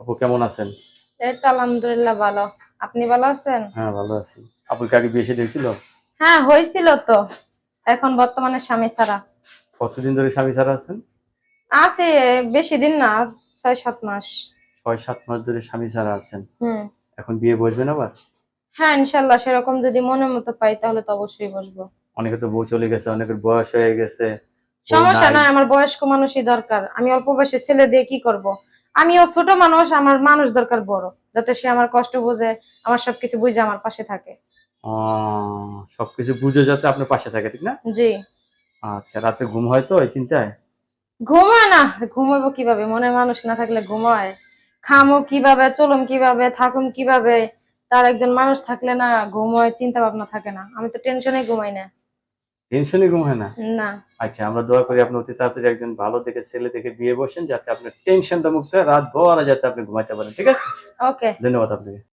আপু কেমন আছেন? এই তো আলহামদুলিল্লাহ ভালো। আপনি ভালো আছেন? হ্যাঁ, ভালো আছি। আপুর কি আগে বিয়ে শাদী হয়েছিল? হ্যাঁ, হয়েছিল তো। এখন বর্তমানে স্বামী ছাড়া। কতদিন ধরে স্বামী ছাড়া আছেন? আছে, বেশি দিন না, 6-7 মাস। 6-7 মাস ধরে স্বামী ছাড়া আছেন। হুম। এখন বিয়ে বসবেন আবার? হ্যাঁ, ইনশাল্লাহ সেরকম যদি মনের মতো পাই তাহলে তো অবশ্যই বসবো। অনেকে তো বউ চলে গেছে, অনেকের বয়স হয়ে গেছে, বউ সমস্যা নাই। নাই, আমার বয়স্ক মানুষই দরকার। আমি অল্প বয়সে ছেলে দিয়ে কি করব? আমিও ছোট মানুষ, আমার মানুষ দরকার বড়, যাতে সে আমার কষ্ট বোঝে, আমার সবকিছু বুঝে আমার পাশে থাকে। সবকিছু বুঝে যাতে আপনার পাশে থাকে, ঠিক না? জি। আচ্ছা, রাতে ঘুম হয় তো এই চিন্তায়? ঘুমায় না। ঘুমাবো কিভাবে? মনে মানুষ না থাকলে ঘুমায়? খামো কিভাবে, চলুম কিভাবে, থাকুম কিভাবে? তার একজন মানুষ থাকলে না ঘুমোয়, চিন্তা ভাবনা থাকে না। আমি তো টেনশনে ঘুমাই না। টেনশনে ঘুম হয় না? না। আচ্ছা, আমরা দোয়া করি আপনি অতি তাড়াতাড়ি একজন ভালো দেখে ছেলে দেখে বিয়ে বসেন, যাতে আপনার টেনশনটা মুক্ত হয়, রাত ভর যাতে আপনি ঘুমাইতে পারেন, ঠিক আছে? ওকে। ধন্যবাদ আপনাকে।